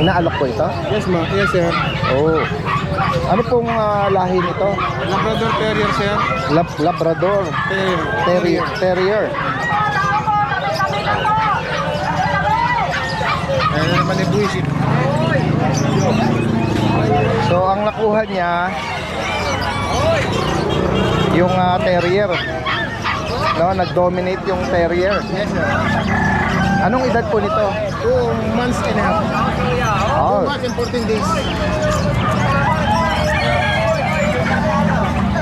Inaalok po ito? Yes, ma. Yes, sir. Oh. Ano pong lahi nito? Labrador Terrier, sir. Labrador Terrier. Ayan naman yung buwisit. So ang nakuha niya yung terrier. No, nag-dominate yung terrier. Yes, sir. Anong edad po nito? 2 months and a half. Oh. 2 months and 14 days.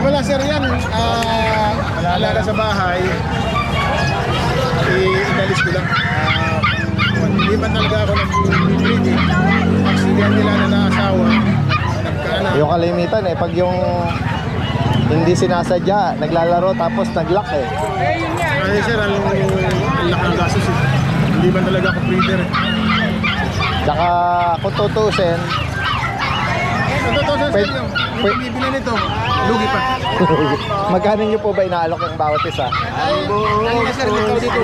Wala, sir, yan. Alaga sa bahay. Inalis ko lang. Hindi ba talaga ako nag-breeding? Pagsilihan nila na naasawa. Nagkaanak. Yung kalimitan pag yung hindi sinasadya, naglalaro tapos nag-lock Ay, sir, ang laki ng gasos eh. Hindi ba talaga ako breeder eh. Tsaka kung tutusin, Totoo, sir, Pwede- yung pwede- bibili nito, lugi pa. magkano nyo po ba inaalok ang bawat isa? Kanina, sir, ikaw dito,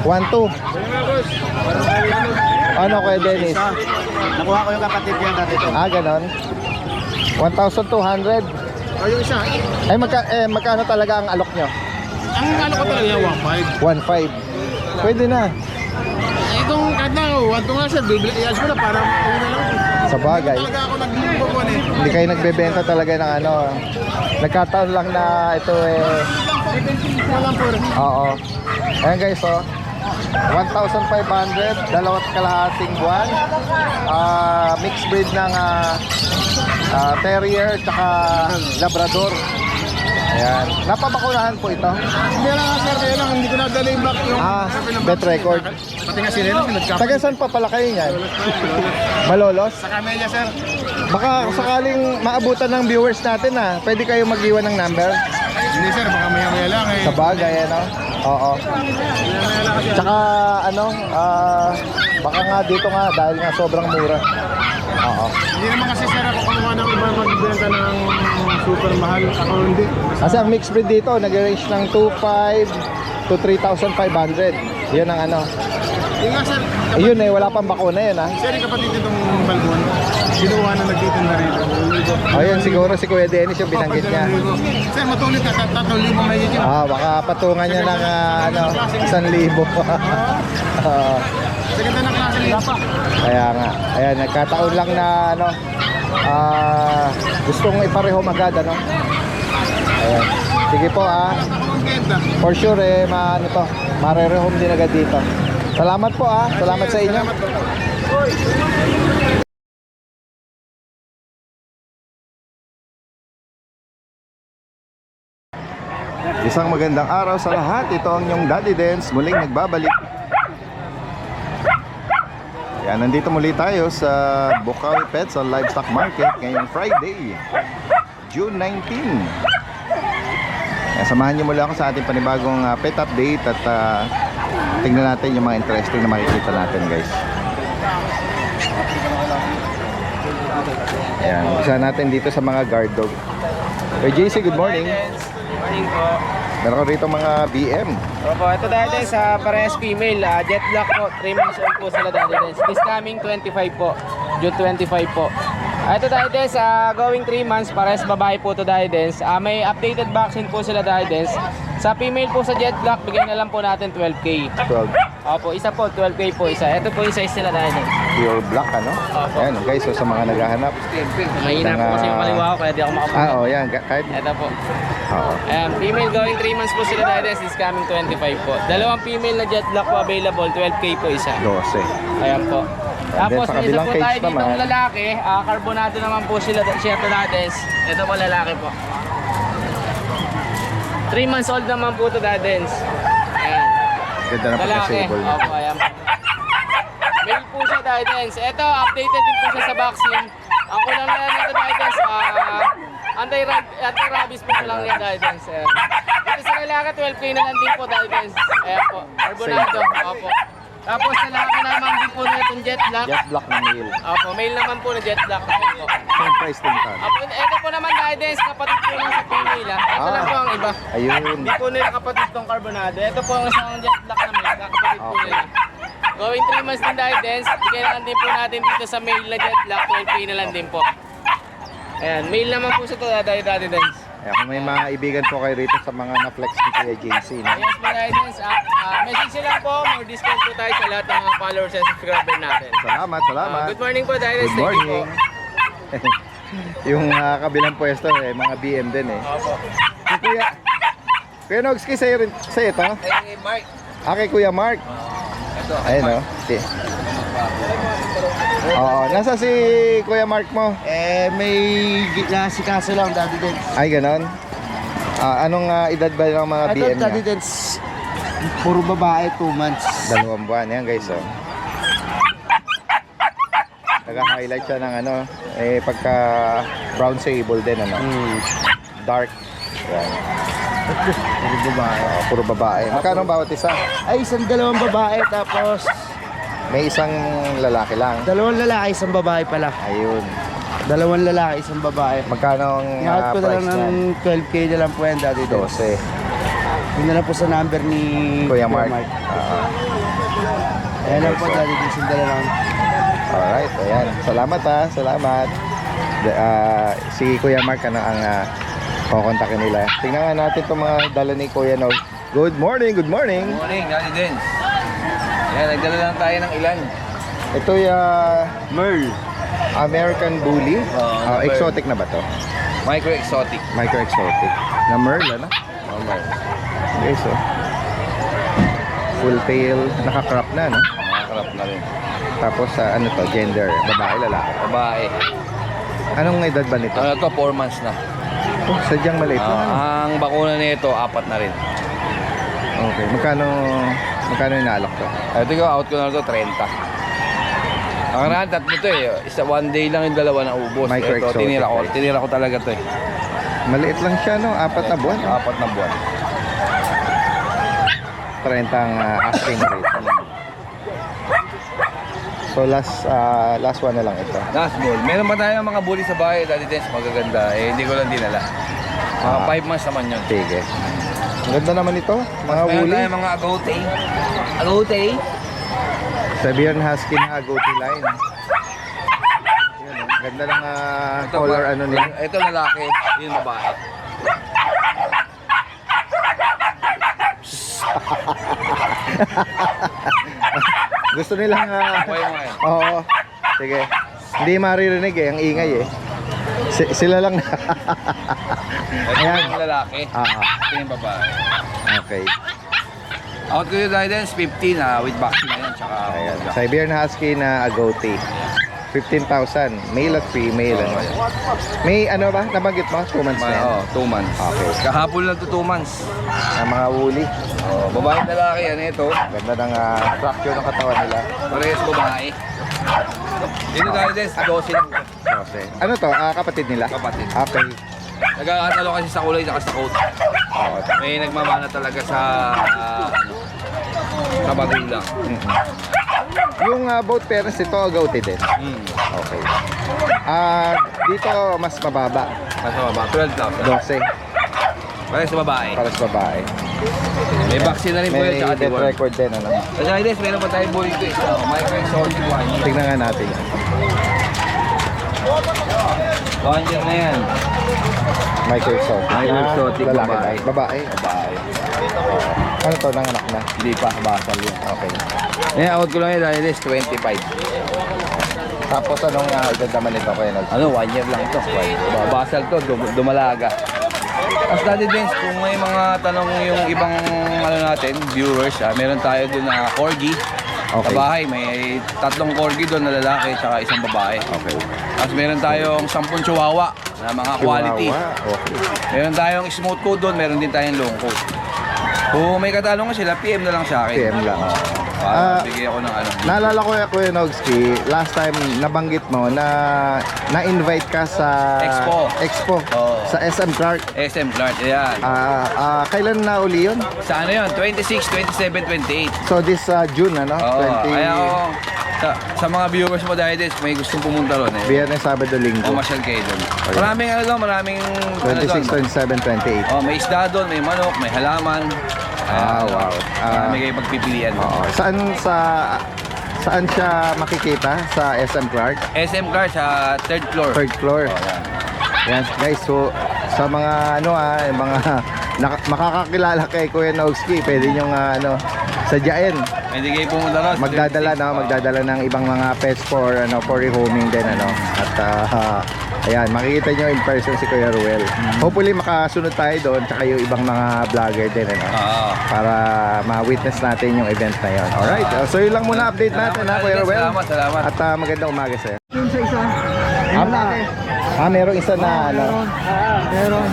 1-2. Ano kay Dennis? Nakuha ko yung kapatid niya dati ito. Ganon. 1,200. O, yung isa. Ay, magkano talaga ang alok nyo? Ang ano ko talaga yung 1.5. 1,500. Pwede na. Itong kahit na, 1.2 nga, sir, bibili iyas ko na para uwi na lang. Sa bagay. Hindi talaga ako nag-bubuan eh. Hindi kayo nagbebenta talaga ng ano. Nagkataon lang na ito Walang po. Oo. Ayan guys, 1,500, 2.5 buwan. Mixed breed ng terrier tsaka labrador. Ayan. Napabakunahan po ito. Hindi lang nga, sir, kaya lang hindi ko nadala yung back yung Bet record. Pati nga sila lang, nagkapit. Taga saan pa pala kayo niyan? Malolos? Sa Camellia, sir. Baka sakaling maabutan ng viewers natin pwede kayo mag-iwan ng number? Hindi, sir, baka maya-maya lang eh. Sa bagay, Oo. Maya-maya lang kasi. Tsaka baka nga dito nga dahil nga sobrang mura. Oo. Hindi naman kasi, sir, ako kumuha ng iba magbenta ng super mahal. Ako hindi. Kasi ang mixed breed dito nag-range ng 2,500 to 3,500. Yun ang ano. Yung nga, sir. Yun wala pang bakuna yun Sir, yung kapatid nitong balbon, kinuha na nagtitin na rin. Ayun siguro si Kuya Dennis yung binanggit niya. Sir, matuloy ka, 3,000 may yun. Baka patungan niya ng 1,000. Oo. Sa ganda ng klase nila pa. Kaya nga. Ayan, nagkataon lang na gustong iparehom agad Ayan. Sige po Ang ganda. For sure marerehom din agad dito. Salamat po Salamat sa inyo. Salamat po. Isang magandang araw sa lahat. Ito ang inyong Daddy Dance muling nagbabalik. Yan, nandito muli tayo sa Bukawi Pets and Livestock Market ngayong Friday, June 19. Yan, samahan niyo muli ako sa ating panibagong pet update at tingnan natin yung mga interesting na makikita natin, guys. Ayan, umpisa natin dito sa mga guard dog. Hey JC, good morning. Morning po. Meron ko rito mga BM. Opo, ito dahil sa parehas female, jet black po, 3 months old po sila dahil this coming 25 po, June 25 po. Ito dahil sa going 3 months, parehas babae po ito dahil may updated vaccine po sila dahil sa female po sa jet black, bigay na lang po natin 12K. 12. Opo, isa po, 12K po isa. Ito po yung size nila dahil Pure black, Opo. Ayan, guys, so sa mga naghahanap. mahina po kasi yung kaliwa ko, kaya di ako makapagod. Yan, kahit. Ito po. Oo. Female going 3 months po sila dahil this coming 25 po. Dalawang female na jet black po available, 12K po isa. 12. Ayan po. Tapos sa may isa kabilang po cage tayo ditong naman. lalaki, carbonado naman po sila siya Donades. Ito po lalaki po. 3 months old naman po ito Donades. Ayan. Ganda na Lalaki. pagka-sable. Opo, ayan. Male po siya Donades. Ito, updated din po siya sa vaccine. Ang kulang na nito Donades, anti-rabies po lang yan Donades. Ayan. Ito sa lalaki, 12K na lang din po Donades. Ayan po, carbonado. Opo. Tapos sa lalaki naman din po na itong jet black. Jet black na male. Opo, male naman po na jet black naman po. Same price din tan. Ito po naman guidance, kapatid po lang sa female. Ito lang po ang iba. Ayun. Hindi po nila kapatid tong carbonado. Ito po ang isang jet black na male, kapatid po nila. going 3 months din dahil Dens. Bigyan lang din po natin dito sa mail na jet black. 12K na lang din po. Ayan, mail naman po sa to dahil Dens. Kaya kung may mga ibigan po kayo rito sa mga na-flex ni Kuya JC, no? Yes po dahil Dens. Message nyo lang po. More discount po tayo sa lahat ng mga followers and subscriber natin. Salamat, salamat. Good morning po dahil Good Thank you morning. po. Yung kabilang pwesto, mga BM din eh. Opo. Si Kuya Nogski, sa'yo ito? Hey, Mark. Kay Kuya Mark. Ito. Ayun o. Oo, nasa si Kuya Mark mo? May nasikaso lang, Daddy Dens. Ay, ganon. Anong edad ba ng mga BM Daddy niya? Dens, puro babae, 2 months. 2 buwan. Yan guys, oh. Nag-highlight siya ng pagka brown sable din, dark. Yan. Puro babae. Puro babae. Magkano bawat isa? Ay, dalawang babae, tapos May isang lalaki lang. dalawang lalaki, isang babae pala. Ayun. Dalawang lalaki, isang babae. Magkano ang Ingat ko na price lang ng niyan? 12K na lang po yan, Daddy Dens. 12. Yun na lang po sa number ni Kuya Mark. Ayan lang po, Daddy Dens, yung dalawang. Alright, ayan. Salamat salamat. Si Kuya Mark ang kukontakin nila. Tingnan nga natin itong mga dala ni Kuya Nog. Good morning, good morning. Good morning, Daddy Dens. Yan, nagdala lang tayo ng ilan. Ito yung Merl. American Bully. Merl. Exotic na ba to? Micro exotic. Micro exotic. Na Merl, ano? Merl. Okay, so. Full tail, naka-crop na, no? Makakarap na rin. Tapos, ano to, gender, babae, lalaki. Babae. Anong edad ba nito? Ano to, 4 months na. Oh, sadyang maliit lang. Ang bakuna nito, 4 na rin. Okay, magkano inaalok to? Ito ko, out ko na ito, 30. Ang rahan, tatlo to eh. Isa, 1 day lang yung dalawa na ubos. Micro Ito, exotic, guys. tinira ko talaga to eh. Maliit lang siya, no? 4 na buwan. 4 na buwan. 30 ang asking rate. So last one na lang ito. Last ball. Meron pa tayo mga bully sa bahay, Daddy Dens, magaganda. Eh, hindi ko lang dinala. Mga 5 months naman yun. Sige. Ang ganda naman ito, mga Meron woolly. tayo mga agote. Agote? Siberian Husky na Agouti line. Yan, oh. Ganda ng color ano nila. Ito lalaki, yun babae. Gusto nilang Okay mo yan. oo. Sige. Hindi maririnig ang ingay sila lang. Ito Ayan. yung lalaki, ito yung babae. Okay. Out ko yung guidance, 15 with vaccine na yan, tsaka Ayan. Siberian Husky na Agouti. 15,000. Male at female. Ano? May ano ba? Nabanggit mo? 2 months na yan. 2 months. Okay. Kahapon lang to 2 months. Ang mga woolly. Babae at lalaki yan, ito. Ganda ng structure ng katawan nila. Parehas babae. Dito guidance, 12 lang. Okay. Ano to? Kapatid nila? Kapatid. Okay. Nagkakatalo kasi sa kulay at sa coat. May nagmamana talaga sa sa magulang. Yung both parents ito, Agouti din. Okay. Dito mas mababa. Mas mababa, 12,000. 12 Parehas sa babae. para sa babae. May vaccine na rin po May yun, tsaka death deworm. record din, ano? Sa guidance, meron pa tayong bully ito eh. Micro exotic 1 year. Tingnan nga natin. 1 year na yan. Micro exotic. Micro exotic, lalaki babae. na. Babae. Babae. Ano to? Nanganak na? Hindi pa, basal yun. Okay. Ngayon, out ko lang yun, dahil is 25. Tapos anong edad naman ito kayo? Ano, 1 year lang ito. Basal to, dumalaga. As Daddy Dens, kung may mga tanong yung ibang natin, viewers, meron tayo doon na corgi. Okay. Sa bahay, may 3 corgi doon na lalaki at isang babae. Okay. Tapos meron tayong 10 chihuahua na mga quality. Chihuahua. Okay. Meron tayong smooth coat doon, meron din tayong long coat. Kung may katanungan sila, PM na lang sa akin. PM lang. Para bigay ako ng ano. Naalala ko Kuya Nogski, last time nabanggit mo na na-invite ka sa Expo Oo. sa SM Clark. SM Clark, ayan. Kailan na uli yun? Sa ano yun? 26, 27, 28. So this June, ano? Oo, kaya ako, sa mga viewers mo dahil this, may gustong pumunta ron eh. Biyernes, Sabado, Linggo. O masyal kayo doon. Maraming ano doon, maraming 26, 27, 28. Oh, may isda doon, may manok, may halaman. Wow. Marami kayo pagpipilian. Oo. Saan Saan siya makikita? Sa SM Clark? SM Car sa third floor. Third floor. Oh, yan. Yan guys, so sa mga yung mga makakakilala kay Kuya Nogski, pwede nyo sadyain. Pwede kayo pumunta na. Magdadala ng ibang mga pets for rehoming din At ayan, makikita nyo in person si Kuya Ruel. Hopefully makasunod tayo doon, tsaka yung ibang mga vlogger din Oo. para ma-witness natin yung event na yon. Alright, so yun lang muna update natin Kuya Ruel. Salamat. At magandang umaga sa'yo. Yung sa isa. Merong isa na Meron.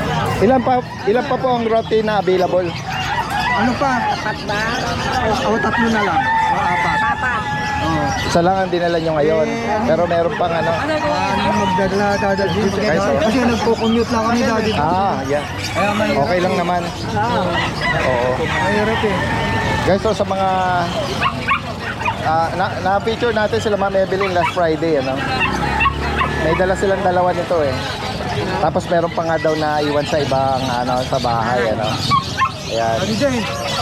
Ilan pa po ang route na available? Ano pa? Apat ba? O, tatlo na lang. O, apat. Apat. Oo. Isa lang ang dinala nyo ngayon. Pero meron pang Ano magdadala dito? Kasi nagko-commute lang kami dati. yeah. Kaya may Okay lang naman. Oo. mahirap eh. Guys, so sa mga na-feature natin sila Ma'am Evelyn last Friday, May dala silang dalawa nito eh. Tapos meron pa nga daw na iwan sa ibang sa bahay, Ayan. Ano dyan?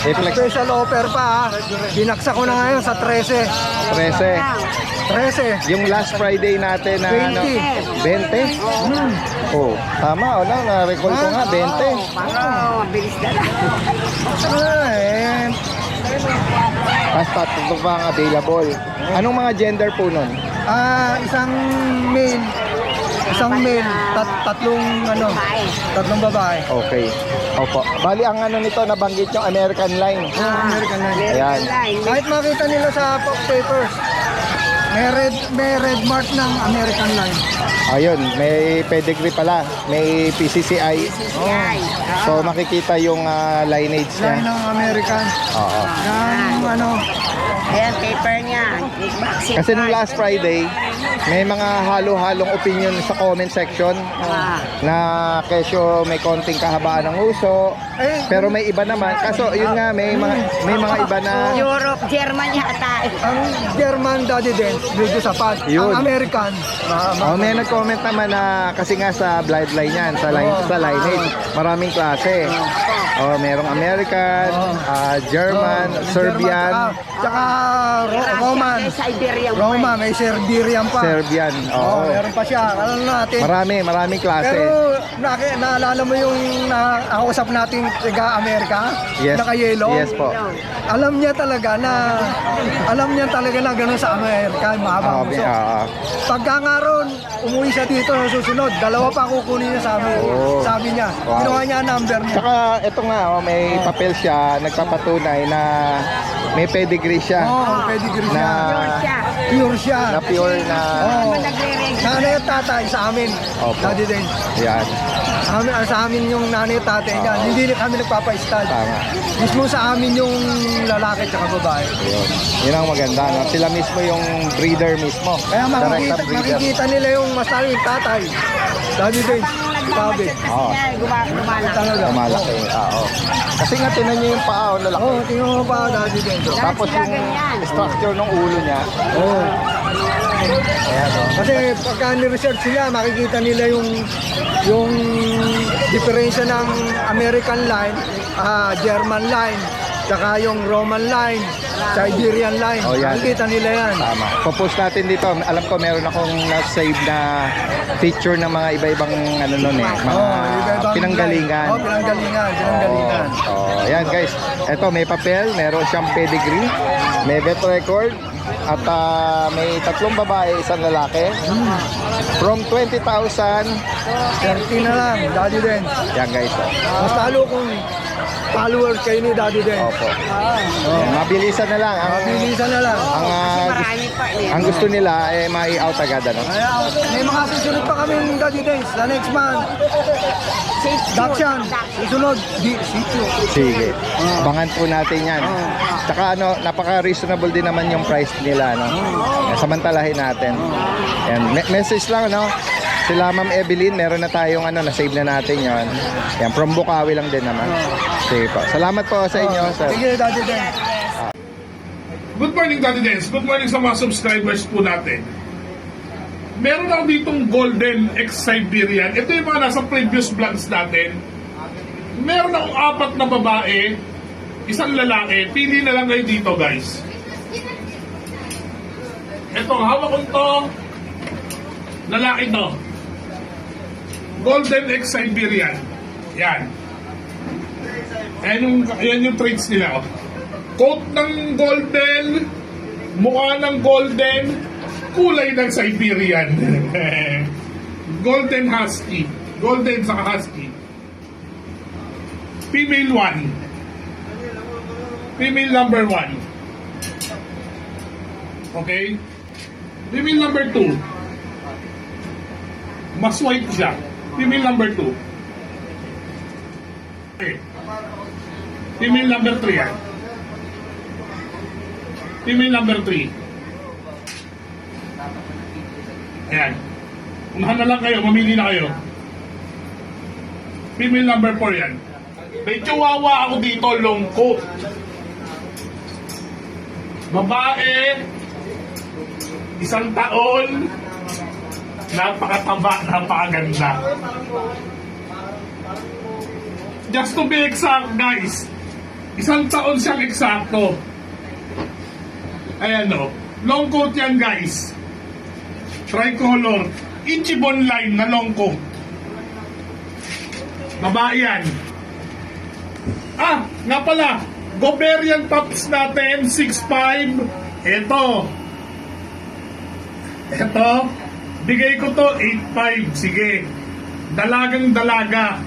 Reflex Special offer pa ha. Binaksa ko na ngayon sa 13. 13. 13. Yung last Friday natin na 20. 20? Oh, tama, na-recall ko nga 20. Mabilis na lang. Tapos tatlo pa ang available. Anong mga gender po nun? Isang male. Tatlong babae. Okay. Opo. Bali ang nito nabanggit yung American Line. American line. Ayan. Kahit makita nila sa papers, may red mark ng American line. Ayun, may pedigree pala. May PCCI. Yay. So makikita yung lineage Line niya. ng American. Oo. Ng Ayan, paper niya. Vaccine Kasi nung card. last Friday, may mga halo-halong opinion sa comment section na kesyo may konting kahabaan ng uso, pero may iba naman. Kaso yun nga, may mga iba na Europe, German yata. ang German daddy din, medyo sapat. Yun. Ang American, may nag-comment naman na kasi nga sa bloodline yan, sa lineage, maraming klase. Merong American, German, Serbian, tsaka Roman. May Siberian. Roma, may Siberian pa. Serbian. Oo, Oo. meron pa siya. Alam natin. Maraming klase. Pero naalala mo yung nakausap nating taga Amerika? Yes. Naka-yellow? Yes po. Alam niya talaga na gano'n sa Amerika, yung mahabang uso. Pagka nga ron, umuwi siya dito sa susunod, dalawa pa kukunin niya sa amin. Oh. Sabi niya, Wow. ginawa niya ang number niya. Tsaka ito nga, may papel siya, nagpapatunay na may pedigree siya. Pedigree Na, siya. Pure siya. Pure siya. na pure na, Oo. Nagre-register. Nanay at tatay sa amin. Opo. Daddy din. yan, Sa amin yung nanay at tatay niya. Hindi kami nagpapa-install. tama. Mismo sa amin yung lalaki at babae. Yun. Yun ang maganda, Sila mismo yung breeder mismo. Kaya Direct na breeder. makikita nila yung mas lalo yung tatay. Daddy din. Sabi. Oo. Gumana. Talaga. Malaki. Oo. Kasi nga, tinan niyo yung paa, lalaki. Oo, tingnan mo pa daddy din. Tapos sila yung ganyan. structure ng ulo niya. Oo. Ayan, Kasi pagka ni-research nila, makikita nila yung diferensya ng American line, German line, tsaka yung Roman line, Siberian line. Oh, yan. Makikita nila yan. Tama. Popost natin dito. Alam ko meron akong na-save na picture ng mga iba-ibang nun mga iba-ibang pinanggalingan. line. Pinanggalingan. Yan guys. Ito may papel, meron siyang pedigree, may vet record, at may tatlong babae, isang lalaki. From 20,000. 30 na lang, daddy din. Yan guys. Mas lalo kung followers kayo ni daddy din. Opo. Yan, mabilisan na lang. Mabilisan na lang. Marami pa eh. Ang gusto nila mai-out agad Kaya may mga susunod pa kami ng daddy days sa next month. Dakshan, susunod, sitio. Sige. Abangan po natin yan. Tsaka napaka-reasonable din naman yung price nila, Samantalahin natin. Yan. Message lang, Sila Ma'am Evelyn, meron na tayong na-save na natin yon. Yan, from Bukawi lang din naman. Sige po. Salamat po sa inyo, sir. Sige, daddy din. Good morning, Daddy Dance. Good morning sa mga subscribers po natin. Meron ako ditong Golden X-Siberian. Ito yung mga nasa previous vlogs natin. Meron akong 4 na babae, isang lalaki. Pili na lang kayo dito, guys. Ito, hawak ko ito. Lalaki to. Golden X Siberian. Yan. Ayan yung traits nila. Oh. Coat ng golden, mukha ng golden, kulay ng Siberian. Golden Husky. Golden sa Husky. Female 1. Female number 1. Okay? Female number 2. Mas white siya. Female number 2. Okay. Female number 3 yan. Female number 3. Ayan. Unahan na lang kayo, mamili na kayo. Female number 4 yan. May chihuahua ako dito, long coat. Babae, 1 taon, napakataba, napakaganda. Just to be exact, guys, 1 taon siyang eksakto. Ayan o, long coat yan, guys. Tricolor, Ichibon line na long coat. Babae yan. Ah, nga pala, Goberian Pups natin, 6'5". Ito. Bigay ko to, 8'5". Sige. Dalagang dalaga.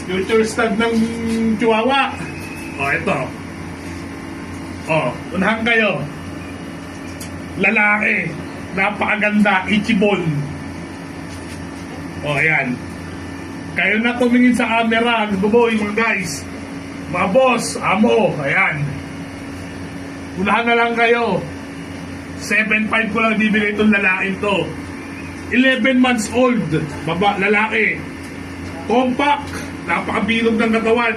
Future stud ng Chihuahua. O, ito. O, unahan kayo. Lalaki. Napakaganda. Ichibon. O, ayan. Kayo na tumingin sa camera. Nagbuboy, mga guys. Mga boss, amo. Ayan. Unahan na lang kayo. 7'5" ko lang bibigay itong lalaking to. 11 months old. Lalaki. Compact. Napakabilog ng katawan.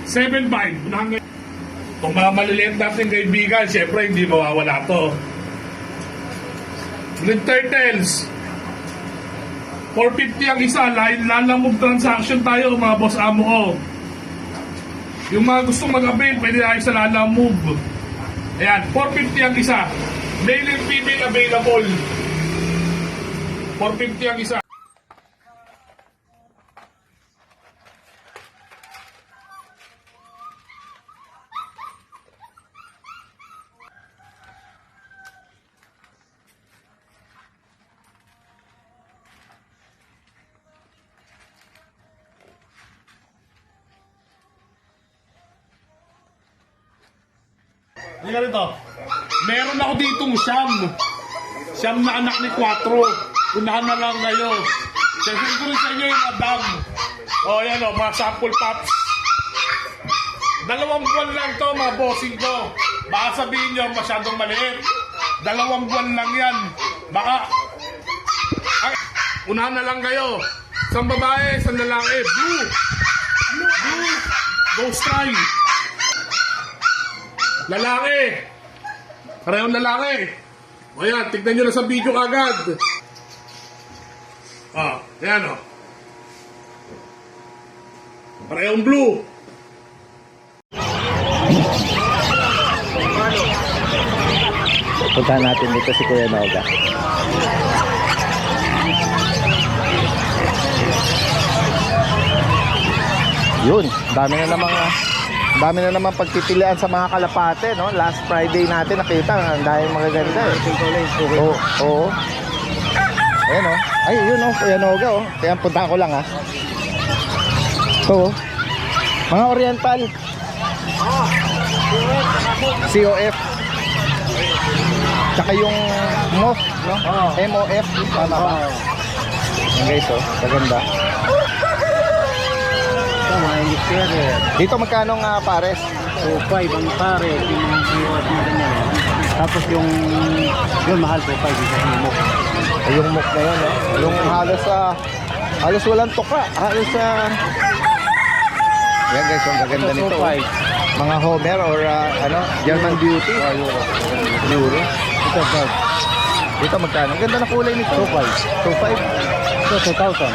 7'5". Unahan kayo. Kung mga maliliit natin kaibigan, syempre hindi mawawala to. Blue Turtles. 450 ang isa. Lalamove transaction tayo, mga boss amo ko. Yung mga gustong mag-avail, pwede tayo sa Lalamove. Ayan, 450 ang isa. Male and female available. 450 ang isa. Hindi ka rito. Meron ako ditong Siyam na anak ni 4. Unahan na lang kayo. Session ko rin sa inyo yung madam. O yan o, mga sample pops. 2 buwan lang to, mga bossing ko. Baka sabihin nyo masyadong maliit. 2 buwan lang yan. Baka unahan na lang kayo. Isang babae, isang lalaki. Blue. Ghost try. Lalaki. Parehong lalaki. O yan, tignan nyo na sa video kagad. Ah, yan o. Parehong blue. Puntahan natin dito si Kuya Noga. Yun, dami na namang pagpipilian sa mga kalapate, no? Last Friday natin nakita, ang daming magaganda eh. Oo. Ayan oh. Ay, yun oh, Kuya Noga oh. Kaya puntahan ko lang ha. Ito oh. Mga Oriental. COF. Tsaka yung MOF, no? MOF. Tama ba? Yan guys oh, maganda. Dito magkano nga pares? 2.5 ang pare, yung mga siwat na ganyan. Tapos yung mahal 2.5 yung muk. Ay, yung muk na yun, no? Yung halos walang tuka. Yan guys, ang gaganda nito. Oh. Mga Homer or German Beauty. Euro. Ito, bag. Dito magkano? Ang ganda na kulay nito. 2.5. Ito, 2,000.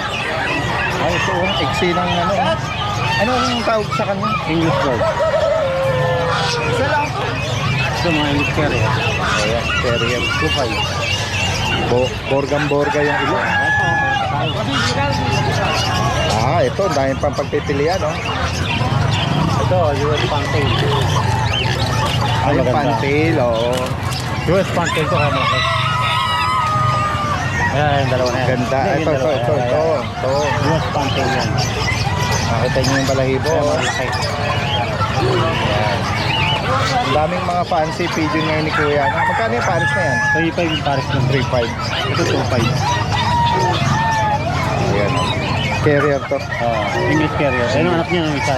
Ay, ito oh. Eksi ng ano. Ano ang tawag sa kanya? English bird. Isa lang. Ito mga English carrier. Ayan, carrier. 2.5. Borgam-borga yung ilo. Ito, tayo. Ito, dahil pang pagpipilian, no? Ito, US Pantail. Yung pantail, oo. US Pantail to kaya malaki. Ayan, yung dalawa na yan. Ganda. Hindi, Ito. yung dalawa. Ito. US Pantail yan. Nakita niyo yung balahibo. Ayan, Oh. malaki. Ang daming mga fancy pigeon ngayon ni Kuya. Magkano yung Paris na yan? 3.5 yung Paris ng 3.5. Ito 2.5. Ayan. Carrier to. English carrier. Ayun ang anak niya ng isa.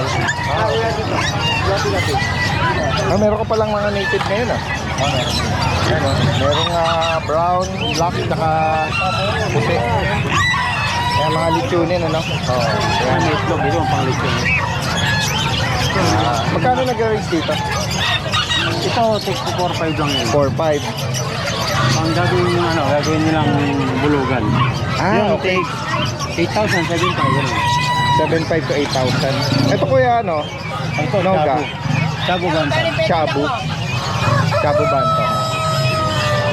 Meron ka palang mga native ngayon, ah. Ayan, oh. Merong brown, black, saka puti. Ayan, mga lechonin, ano? Ayan, may itlog. Ito ang pang lechon. Magkano nag-range dito? Ito, take to 4.5 lang yan. 4.5. Ang gagawin nyo, gagawin nyo lang bulugan. Yung Okay. take 8,000, 7,000. 7.5 to 8,000. Ito Kuya, ano? Ito, Noga. Shabu Banta. Shabu. Shabu Banta.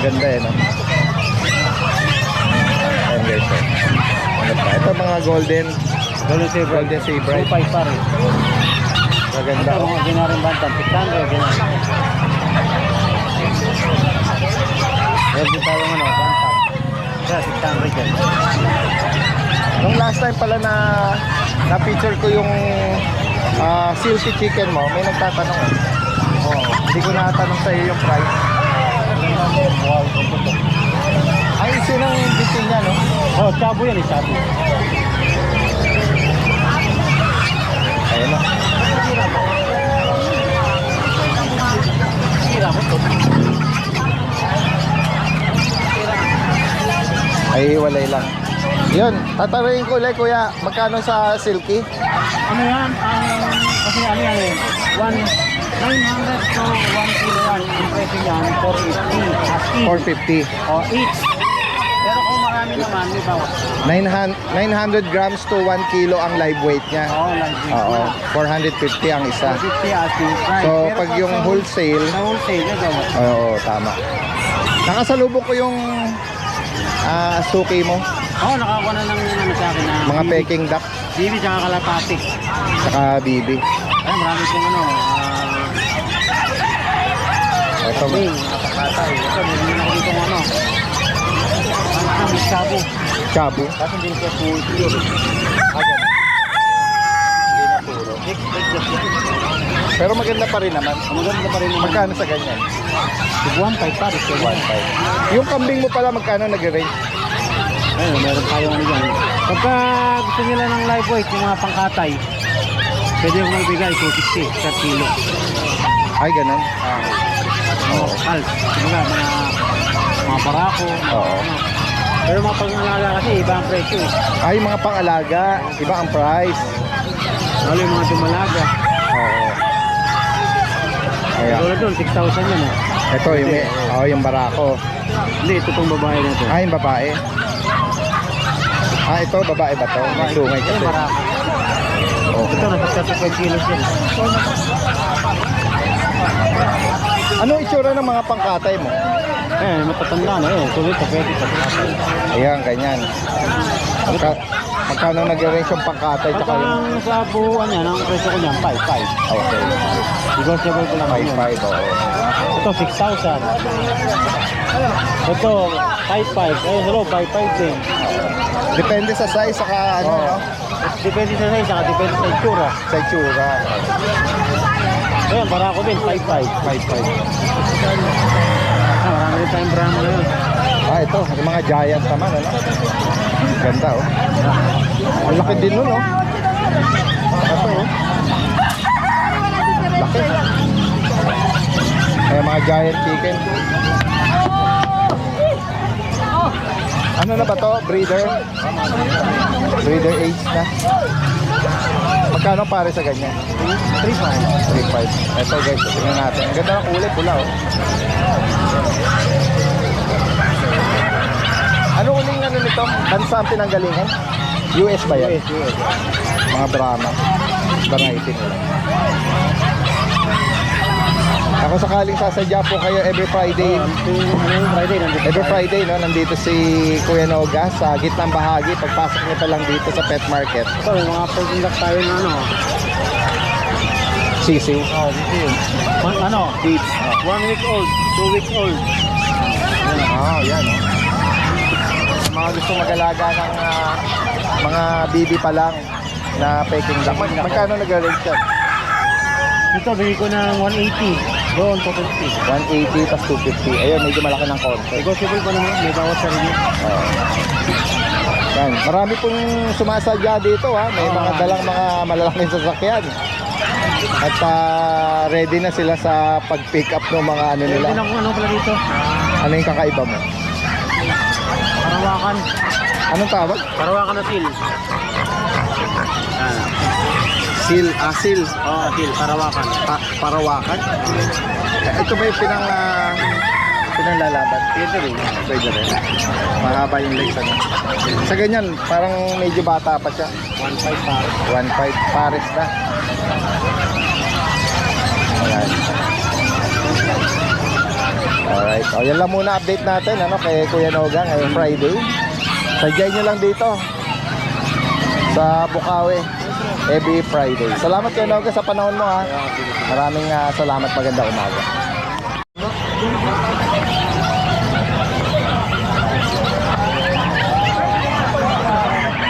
Ganda eh, no? Ayan guys, oh. Ano pa? Ito mga golden Golden Sabre. 2.5 pa rin. maganda, Ito, oh. mga ginarin Banta. 600, ginarin. Meron din tayo Banta. Kaya 600 yan. Nung last time pala na feature ko yung silky chicken mo, may nagtatanong eh. Hindi ko natanong sa iyo yung price. Ay, sinang bitin niya, no? Oh, Shabu yan, Shabu. Ayun, no? Ay, walay lang. Yun, tatarayin ko ulit, Kuya. Magkano sa silky? Ano yan? Kasi ano yan eh. 900 to 1 kilo yan. Ang presyo yan, 450. Asking. 450. O, each. Pero kung marami naman, may bawas. 900 grams to 1 kilo ang live weight niya. Oo, live weight Oo, na. 450 ang isa. 450 asking price. So, Pero pag yung sa wholesale, Sa wholesale, ito. oo, tama. Nakasalubong ko yung suki mo, Oo, nakakuha na ng ano sa akin na mga bibi. peking duck, Bibi tsaka kalapati. saka bibi. Ay, marami pong ano. Ito, Bing, napakatay. Ito, meron ako dito ano. May Shabu. shabu. Kasi hindi siya full pure. Agad. Hindi na puro. Pero maganda pa rin naman. Maganda pa rin naman. Magkano sa ganyan? Subuhan 5 pa rin. 1.5. Yung kambing mo pala, magkano nag-range? Ayun, meron tayong ano dyan. Pagka gusto nila ng live weight, yung mga pangkatay, pwede yung magbigay 260 per kilo. Ay, ganun. Mga pals, mga barako. Oo. Pero mga pangalaga kasi, iba ang presyo eh. Ay, mga pang-alaga, iba ang price. Lalo yung mga dumalaga. Oo. Ayan. Tulad doon, 6,000 yan eh. Ito, yung barako. Hindi, ito pong babae na ito. Ay, yung babae. Ito, babae ba to? May sungay Ito kasi. barako. Ito, nasa 35 kilos yan. Ano itsura ng mga pangkatay mo? Eh, matatanda na eh. Tuloy pa pwede pa. Ayan, ganyan. Magkano nag-range yung pangkatay tsaka Pagka yung... ang sa buuan yan, ang presyo ko niyan, 5,500. Okay. Negotiable ko lang yun. 5.5, oo. Ito, 6,000. Ito, 5,500. Ayun, hello, 5,500 din. Depende sa size, saka ano, no? Depende sa size, saka depende sa itsura. Sa itsura. Ayun, barako din, 5,500. 5.5. Marami rin tayong brand na yun. Ito, yung mga giant naman, ano? Ganda, oh. Ang laki din nun, oh. Ito, oh. Laki. Ay, mga giant chicken. Ano na ba to? Breeder? Breeder age na. Magkano pare sa ganyan? 3.5. 3.5. Ito guys, tingnan natin. Ang ganda ng kulay, pula, oh. Ano uling ano nito? Bansa ang pinanggalingan? US ba yan? US. Mga Brahma. Variety nila. Ako sakaling sasadya po kayo every Friday. Friday, nandito Every Friday, no, nandito si Kuya Noga sa gitnang bahagi. Pagpasok niyo pa lang dito sa pet market. Ito, may mga pag-indak tayo na ano. Sisiw. Oh, dito yun. Ano? Kids. 1 week old, 2 weeks old. Yan. Sa mga gusto mag-alaga ng mga bibi pa lang na Peking duck. Magkano nag-range yan? Ito, bigay ko ng 180. Doon, 250. 180 tas 250. Ayun, medyo malaki ng konti. Negotiable pa naman, may bawat sarili. Yan. Marami pong sumasadya dito ha. May mga dalang mga malalaking sasakyan. At ready na sila sa pag-pick up ng mga ano nila. Pwede na kung ano pala dito. Ano yung kakaiba mo? Parawakan. Anong tawag? Parawakan na til. Seal. Seal. Oo, til. Parawakan. Parawakan. Ito ba yung pinanglalaban? Pwede rin. Pwede rin. Mahaba yung legs ano. Sa ganyan, parang medyo bata pa siya. 1.5 para. 1.5 pares na. Ayan. Alright. O, yan lang muna update natin ano, kay Kuya Noga ngayong Friday. Sadyay nyo lang dito sa Bukawi every Friday. Salamat Kuya Noga sa panahon mo ha. Maraming salamat. Maganda umaga.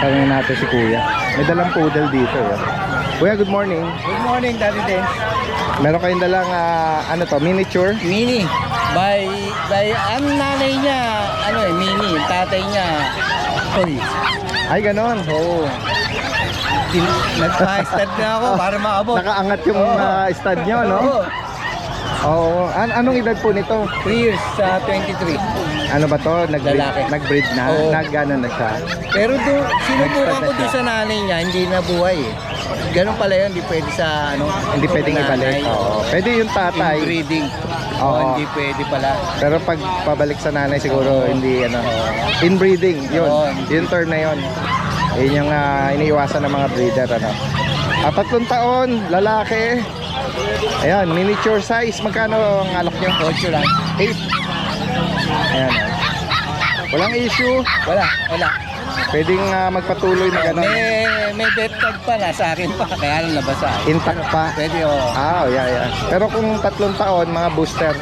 Tanungin natin si Kuya. May dalang poodle dito. Kuya, good morning. Good morning, Daddy Den. Meron kayong dalang ano to, miniature? Mini. Ang nanay niya, mini. Yung tatay niya, toy. Ay, ganon. Oo. Nagpa-stud na ako para maabot. Nakaangat yung stud nyo, no? Oo. Oo. Anong edad po nito? 3 years sa 23. Ano ba to? Lalaki. Nag-breed na? Oo. Nag-ano na siya? Pero sinubukan ko Nag-stud na doon siya. sa nanay niya, hindi na buhay eh. Ganun pala yun, hindi pwede sa Hindi pwedeng ibalik. Oo. Pwede yung tatay. Inbreeding. Oo. Hindi pwede pala. Pero pag pabalik sa nanay siguro hindi ano. Inbreeding, yun. Oo. Yung term na yun. Yun yung iniiwasan ng mga breeder ano. 3 taon, lalaki. Ayan, miniature size. Magkano ang alok nyo? 8 lang. 8. Ayan. Walang issue. Wala. Pwedeng magpatuloy na gano'n. May death tag pa na sa akin pa, kaya lang nabasa. Intact pa. Pwede oh. Yeah. Pero kung 3 taon, mga booster,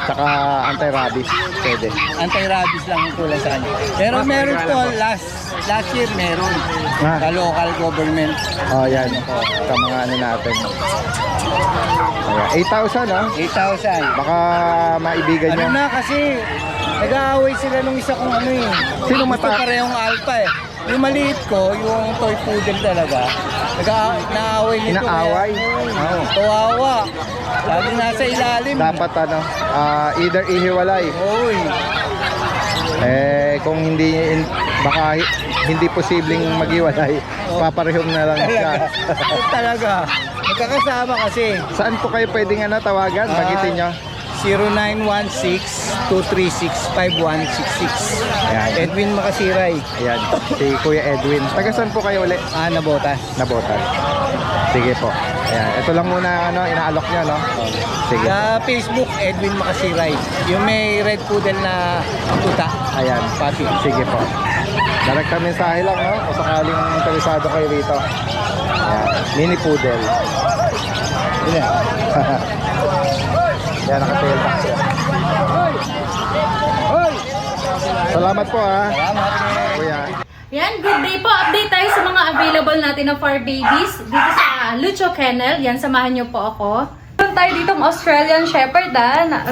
saka anti-rabies, pwede. Anti-rabies lang ang kulang sa kanya. Pero meron to, last year meron. Sa local government. Yan. Sa mga ano natin. Ayan. 8,000, no? 8,000. Baka maibigan nyo. Ano na kasi, nag-aaway sila nung isa kong ano eh. Sino Gusto mata? parehong alpha eh. Yung maliit ko, yung toy poodle talaga, nag-aaway nito. Inaaway? Oo. Kawawa. Lagi nasa ilalim. Dapat ano, either ihiwalay. Oy. Kung baka hindi posibleng maghiwalay, paparehong na lang siya. Talaga. Magkakasama kasi. Saan po kayo pwedeng tawagan? Bagitin nyo. 0916-236-5166. Ayan. Edwin Makasiray. Ayan, si Kuya Edwin. Taga saan po kayo ulit? Nabotas. Nabotan. Sige po. Ayan, ito lang muna inaalok nyo, no? Sige. Sa Facebook, Edwin Makasiray. Yung may red poodle na tuta. Ayan. Pati. Sige po. Direkta mensahe lang, no? Kung sakaling interesado kayo rito. Ayan. Mini poodle. Yan. Yan, naka-tail back siya. Salamat po ha. Salamat. Kuya. Yan, good day po. Update tayo sa mga available natin na fur babies dito sa Lucho Kennel. Yan, samahan niyo po ako. Meron tayo ditong Australian Shepherd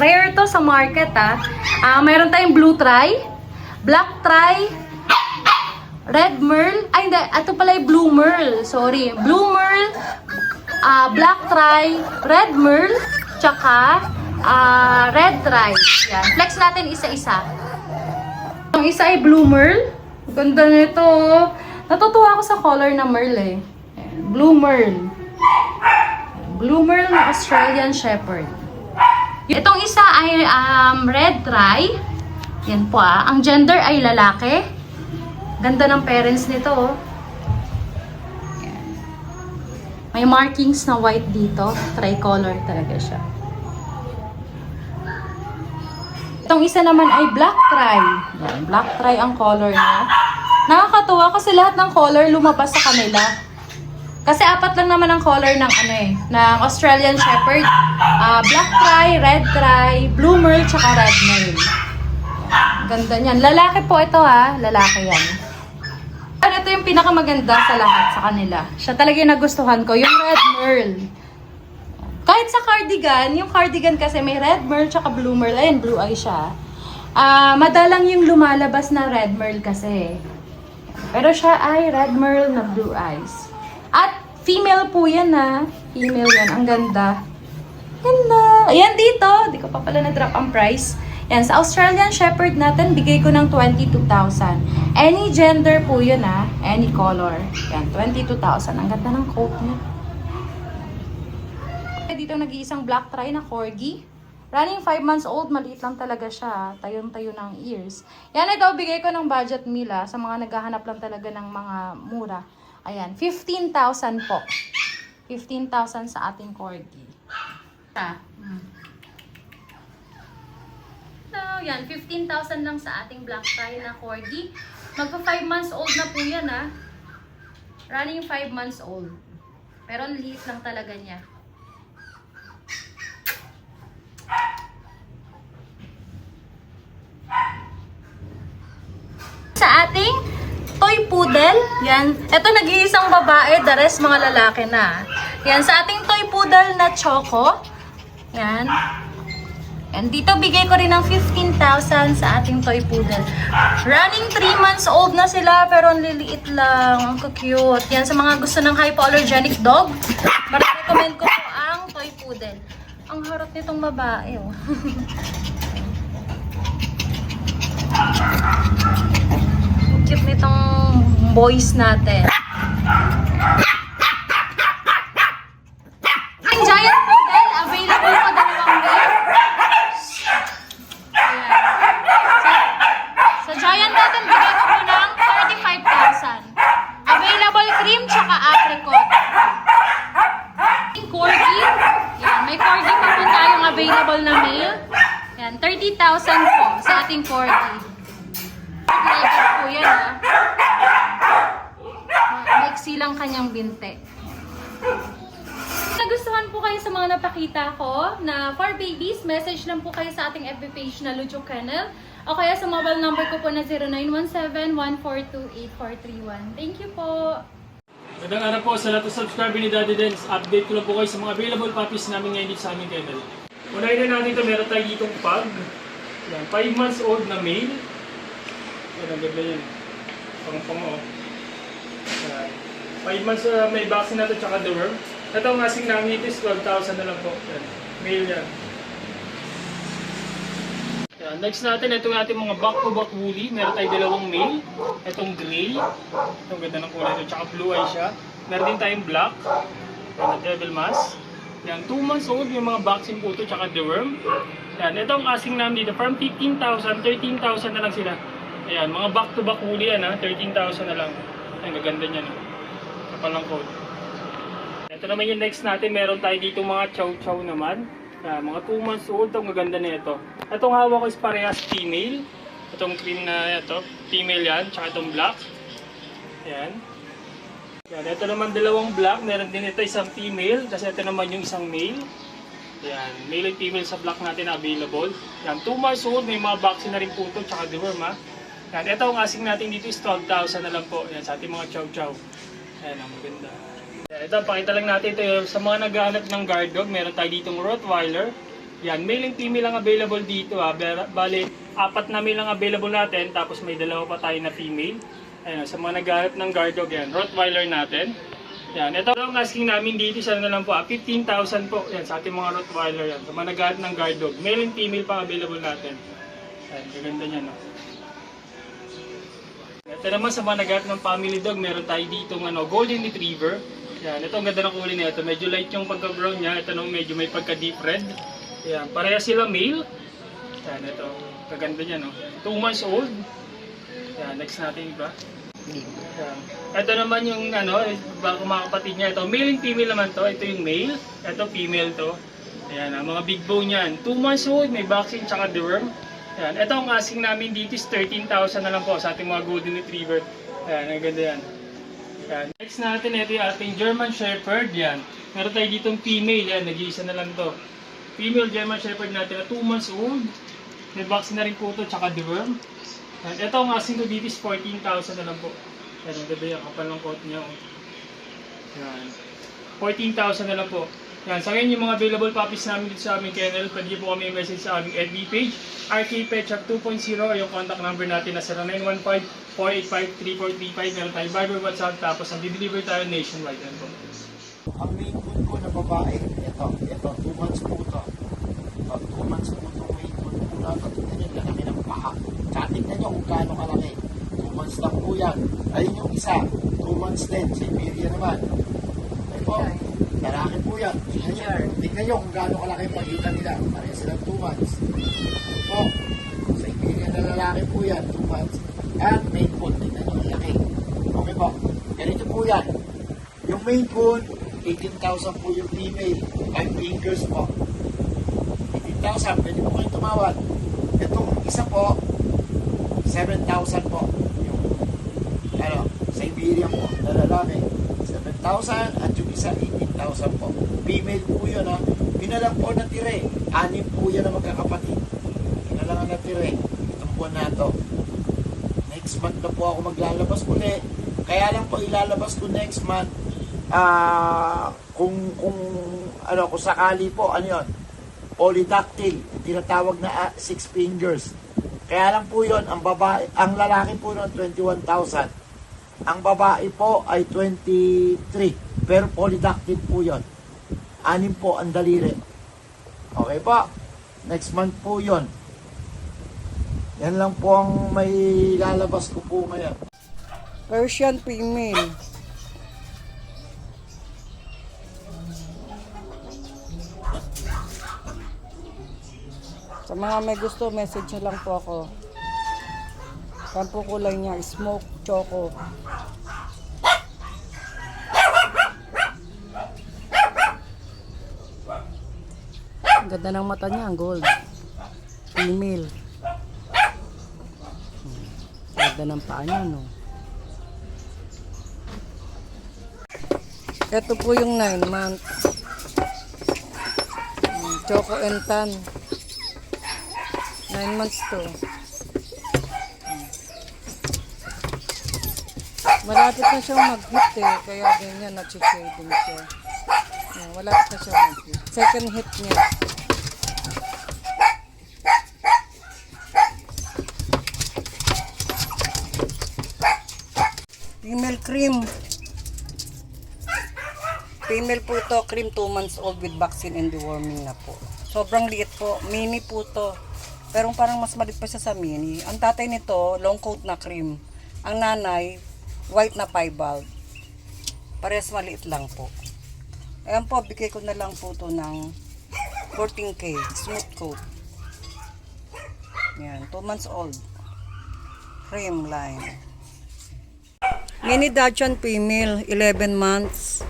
rare to sa market mayroon tayong blue tri, black tri, red merle. Ay hindi, ito pala yung blue merle. Sorry, blue merle, black tri, red merle, tsaka red tri. Yan, flex natin isa-isa. Ang isa ay blue merle. Ganda nito. Natutuwa ako sa color na merle eh. Blue merle. Blue merle na Australian Shepherd. Itong isa ay red tri. Yan po Ang gender ay lalaki. Ganda ng parents nito Yan. May markings na white dito. Tricolor talaga siya. Itong isa naman ay black tri. Yan, black tri ang color niya. Nakakatuwa kasi lahat ng color lumabas sa kanila. Kasi 4 lang naman ang color ng ng Australian Shepherd. Black tri, red tri, blue merle, tsaka red merle. Ganda niyan. Lalaki po ito lalaki yan. Ito yung pinakamaganda sa lahat sa kanila. Siya talaga yung nagustuhan ko, yung red merle. Kahit sa cardigan, yung cardigan kasi may red merle tsaka blue merle. Ayan, blue eye siya. Madalang yung lumalabas na red merle kasi. Pero siya ay red merle na blue eyes. At female po yan Female yan. Ang ganda. Ganda. Ayan dito. Di ko pa pala na-drop ang price. Yan, sa Australian Shepherd natin, bigay ko ng 22,000. Any gender po yun any color. Yan, 22,000. Ang ganda ng coat niya. Dito nag-iisang black tri na corgi. Running 5 months old, maliit lang talaga siya. Tayong-tayo ng ears. Yan, ito, bigay ko ng budget meal sa mga naghahanap lang talaga ng mga mura. Ayan, 15,000 po. 15,000 sa ating corgi. So, yan, 15,000 lang sa ating black tri na corgi. Magpa 5 months old na po yan Running 5 months old. Pero ang liit lang talaga niya. Sa ating toy poodle, yan. Ito nag-iisang babae, the rest mga lalaki na. Yan, sa ating toy poodle na Choco. Yan. And dito bigay ko rin ng 15,000 sa ating toy poodle. Running 3 months old na sila pero ang liliit lang. Ang cute. Yan sa mga gusto ng hypoallergenic dog. Recommend ko po ang toy poodle. Ang harap nitong babae Cute nitong boys natin. Ang giant poodle available pa 2 week. Sa giant natin, bigay ko po ng 35,000. Available cream tsaka apricot. Corgi. Yan, may corgi pa po tayong available na male. Yan, 30,000 po sa ating corgi. Level po yan maiksi lang kanyang binte. Nagustuhan po kayo sa mga napakita ko na for babies, message lang po kayo sa ating FB page na Lucho Kennel o kaya sa mobile number ko po na 0917-142-8431. Thank you po! Magandang araw po sa lahat ng subscriber ni Daddy Dens. Update ko lang po kayo sa mga available puppies namin ngayon dito sa aming kennel. Unahin na natin ito, meron tayo ditong pug. Yan, 5 months old na male. Yan, ang ganda yan. Pang-pango. 5 months may vaccine na ito tsaka deworm. Ito ang asing namin ito is 12,000 na lang po. Yan, male yan. Yan, next natin, ito yung ating mga back-to-back woolly. Meron tayo 2 male. Itong gray. Itong ganda ng kulay ito. Tsaka blue eye siya. Meron din tayong black. Yan, devil mask. Yan, 2 months old yung mga vaccine po ito. Tsaka deworm. Yan, ito ang asing namin dito. From 15,000, 13,000 na lang sila. Ayan, mga back-to-back woolly yan 13,000 na lang. Ang gaganda niya kapal ng coat. Ito naman yung next natin. Meron tayo dito mga chow-chow naman. Mga 2 months old. Ang gaganda na ito. Itong hawak ko is parehas female. Itong cream na ito. Female yan. Tsaka itong black. Ayan. Yan. Ito naman 2 black. Meron din ito isang female. Kasi ito naman yung isang male. Ayan. Male and female sa black natin na available. Yan. 2 months old. May mga vaccine na rin po ito. Tsaka deworm Yan. Ito ang asing natin dito is 12,000 na lang po. Yan. Sa ating mga chow-chow. Ayan. Ang maganda. Ito, pakita lang natin ito sa mga naghahanap ng guard dog. Meron tayo ditong Rottweiler. Yan, male and female ang available dito Bale, 4 na male ang available natin, tapos may 2 pa tayo na female. Ayan, sa mga naghahanap ng guard dog, yan, Rottweiler natin. Yan, ito ang asking namin dito, isa na lang po, 15,000 po. Yan, sa ating mga Rottweiler yan. Sa mga naghahanap ng guard dog, male and female pa available natin. Yan, kaganda niya Ito naman sa mga naghahanap ng family dog, meron tayo dito Golden Retriever. Yan, ito ang ganda ng kulay niya. Ito medyo light yung pagka-brown niya. Ito nung medyo may pagka-deep red. Yan, pareha sila male. Yan, ito. Kaganda niya 2 months old. Yan, next natin iba. Yan. Ito naman yung mga kapatid niya. Ito, male and female naman to. Ito yung male. Ito female to. Ayan, mga big bone yan. 2 months old, may vaccine tsaka deworm. Yan. Ito ang asking namin dito is 13,000 na lang po sa ating mga golden retriever. Yan, ang ganda yan. Yan. Next natin, ito yung ating German Shepherd. Yan. Meron tayo ditong female. Yan, nag-iisa na lang to. Female German Shepherd natin na 2 months old. May vaccine na rin po ito, tsaka deworm. Yan. Ito ang asking ko dito is 14,000 na lang po. Yan, ang ganda yung kapal ng coat niya. Oh. Yan. 14,000 na lang po. Yan, sa ngayon yung mga available puppies namin dito sa aming kennel, pwede niyo po kami message sa aming FB page, RK Pet Shop 2.0, yung contact number natin na 0915-485-3435. Meron tayong Viber, WhatsApp, tapos ang deliver tayo nationwide. Yan po. Ang main coon ko na babae, ito, 2 months po ito. 2 months po ito, main coon po na ito. Tingnan nyo, lalaki ng paha. Tsaka tingnan nyo kung gaano kalaki. 2 months lang po yan. Ayun yung isa, 2 months din, Siberia naman. Ito, lalaki po yan. Tingnan nyo kung gaano kalaki pagitan nila. Pareha silang 2 months. Ito, Siberia na lalaki po yan, 2 months. At main coon, tingnan nyo, laki. Okay po, ganito po yan. Yung main coon, 18,000 po yung female. 5 fingers po. 18,000, pwede po kayong tumawad. Itong isa po, 7,000 po. Yung, Siberian po, na lalaki. 7,000 at yung isa, 18,000 po. Female po yun, ha. Pinalang po na tire. 6 po yan na magkakapatid. Pinalang na tire. Itong buwan na to. Next month na po ako maglalabas ulit. Kaya lang po ilalabas ko next month. Kung sakali po, polydactyl, tinatawag na 6 fingers. Kaya lang po yun, ang lalaki po nun 21,000. Ang babae po ay 23. Pero polydactyl po yun. 6 po ang daliri. Okay po. Next month po yun. Yan lang po ang may lalabas ko po ngayon. Persian female. Sa mga may gusto, message nyo lang po ako. Yan po kulay niya, smoke choco. Ang ganda ng mata niya, ang gold. Female. Ganda ng paa niya, no? Ito po yung 9 month. Choco and tan. 9 months to. Malapit na siyang mag-hit eh. Kaya ganyan, nag-shading siya. Malapit na siyang mag-hit. Second hit niya. Female cream. Female po ito, cream 2 months old with vaccine and deworming na po. Sobrang liit po, mini po ito. Pero parang mas maliit pa siya sa mini. Ang tatay nito, long coat na cream. Ang nanay, white na piebald. Parehas maliit lang po. Ayan po, bigay ko na lang po ito ng 14K, smooth coat. Yan, 2 months old. Cream line. Mini Dachshund female, 11 months.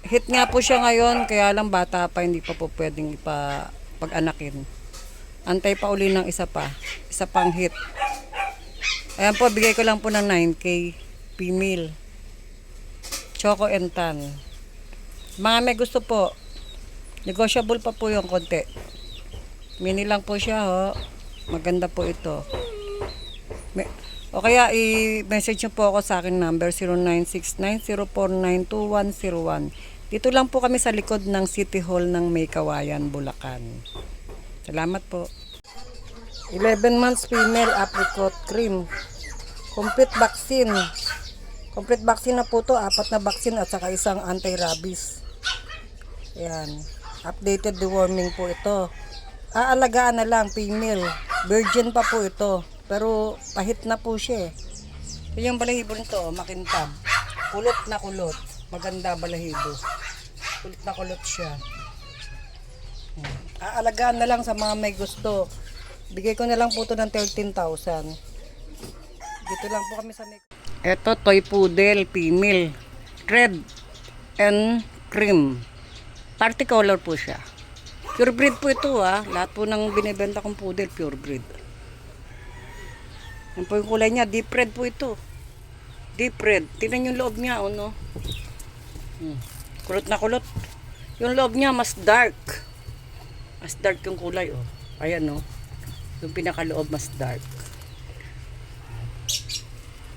Hit nga po siya ngayon, kaya lang bata pa, hindi pa po pwedeng pag-anakin. Antay pa uli ng isa pang hit. Ayan po, bigay ko lang po ng 9K, female. Choco and tan. Mga may gusto po, negotiable pa po yung konti. Mini lang po siya, ho. Maganda po ito. O kaya i-message nyo po ako sa aking number 0969-0492101. Dito lang po kami sa likod ng City Hall ng May Kawayan, Bulacan. Salamat po. 11 months female apricot cream. Complete vaccine. Complete vaccine na po to. 4 na vaccine at saka isang anti-rabies. Ayan. Updated deworming po ito. Aalagaan na lang female. Virgin pa po ito. Pero pahit na po siya eh. So, yung balahibo nito, makintab. Kulot na kulot. Maganda balahibo. Kulot na kulot siya. Aalagaan na lang sa mga may gusto. Bigay ko na lang po ito ng 13,000. Dito lang po kami sa may... Ito, toy poodle, female. Red and cream. Party color po siya. Pure breed po ito Lahat po ng binibenta kong poodle, pure breed. Yan po yung kulay niya. Deep red po ito. Deep red. Tingnan yung loob niya, no? Kulot na kulot. Yung loob niya mas dark. Mas dark yung kulay, Ayan, no? Yung pinakaloob mas dark.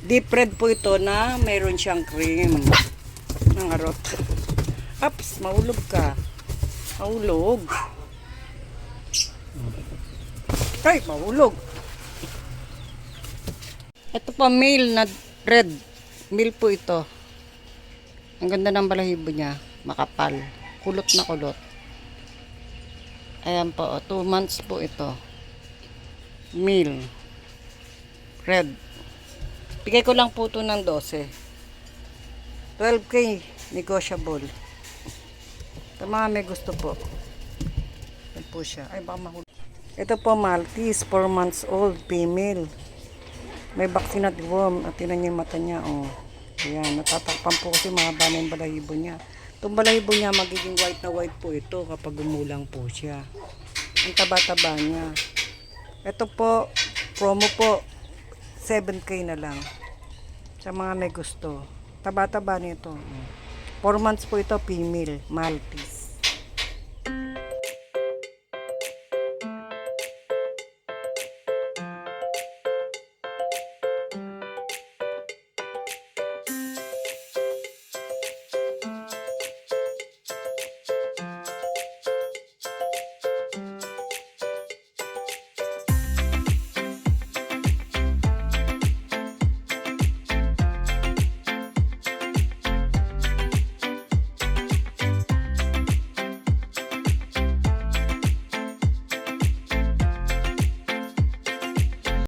Deep red po ito na mayroon siyang cream. Nangarot. Ups, mahulog ka. Mahulog. Ay, mahulog. Ito pa male na red. Male po ito. Ang ganda ng balahibo niya. Makapal. Kulot na kulot. Ayan po. 2 months po ito. Male. Red. Bigay ko lang po ito ng 12. 12K. Negotiable. Ito mga may gusto po. Yan po siya. Ay, baka mahulog. Ito po Maltese. 4 months old. Female. May vaccine at worm. At tinan niyo yung mata niya. Ayan. Natatakpan po kasi mahaba na yung balahibo niya. Itong balahibo niya magiging white na white po ito kapag gumulang po siya. Ang taba-taba niya. Ito po. Promo po. 7K na lang. Sa mga may gusto. Taba-taba nito. 4 months po ito, female, Maltese.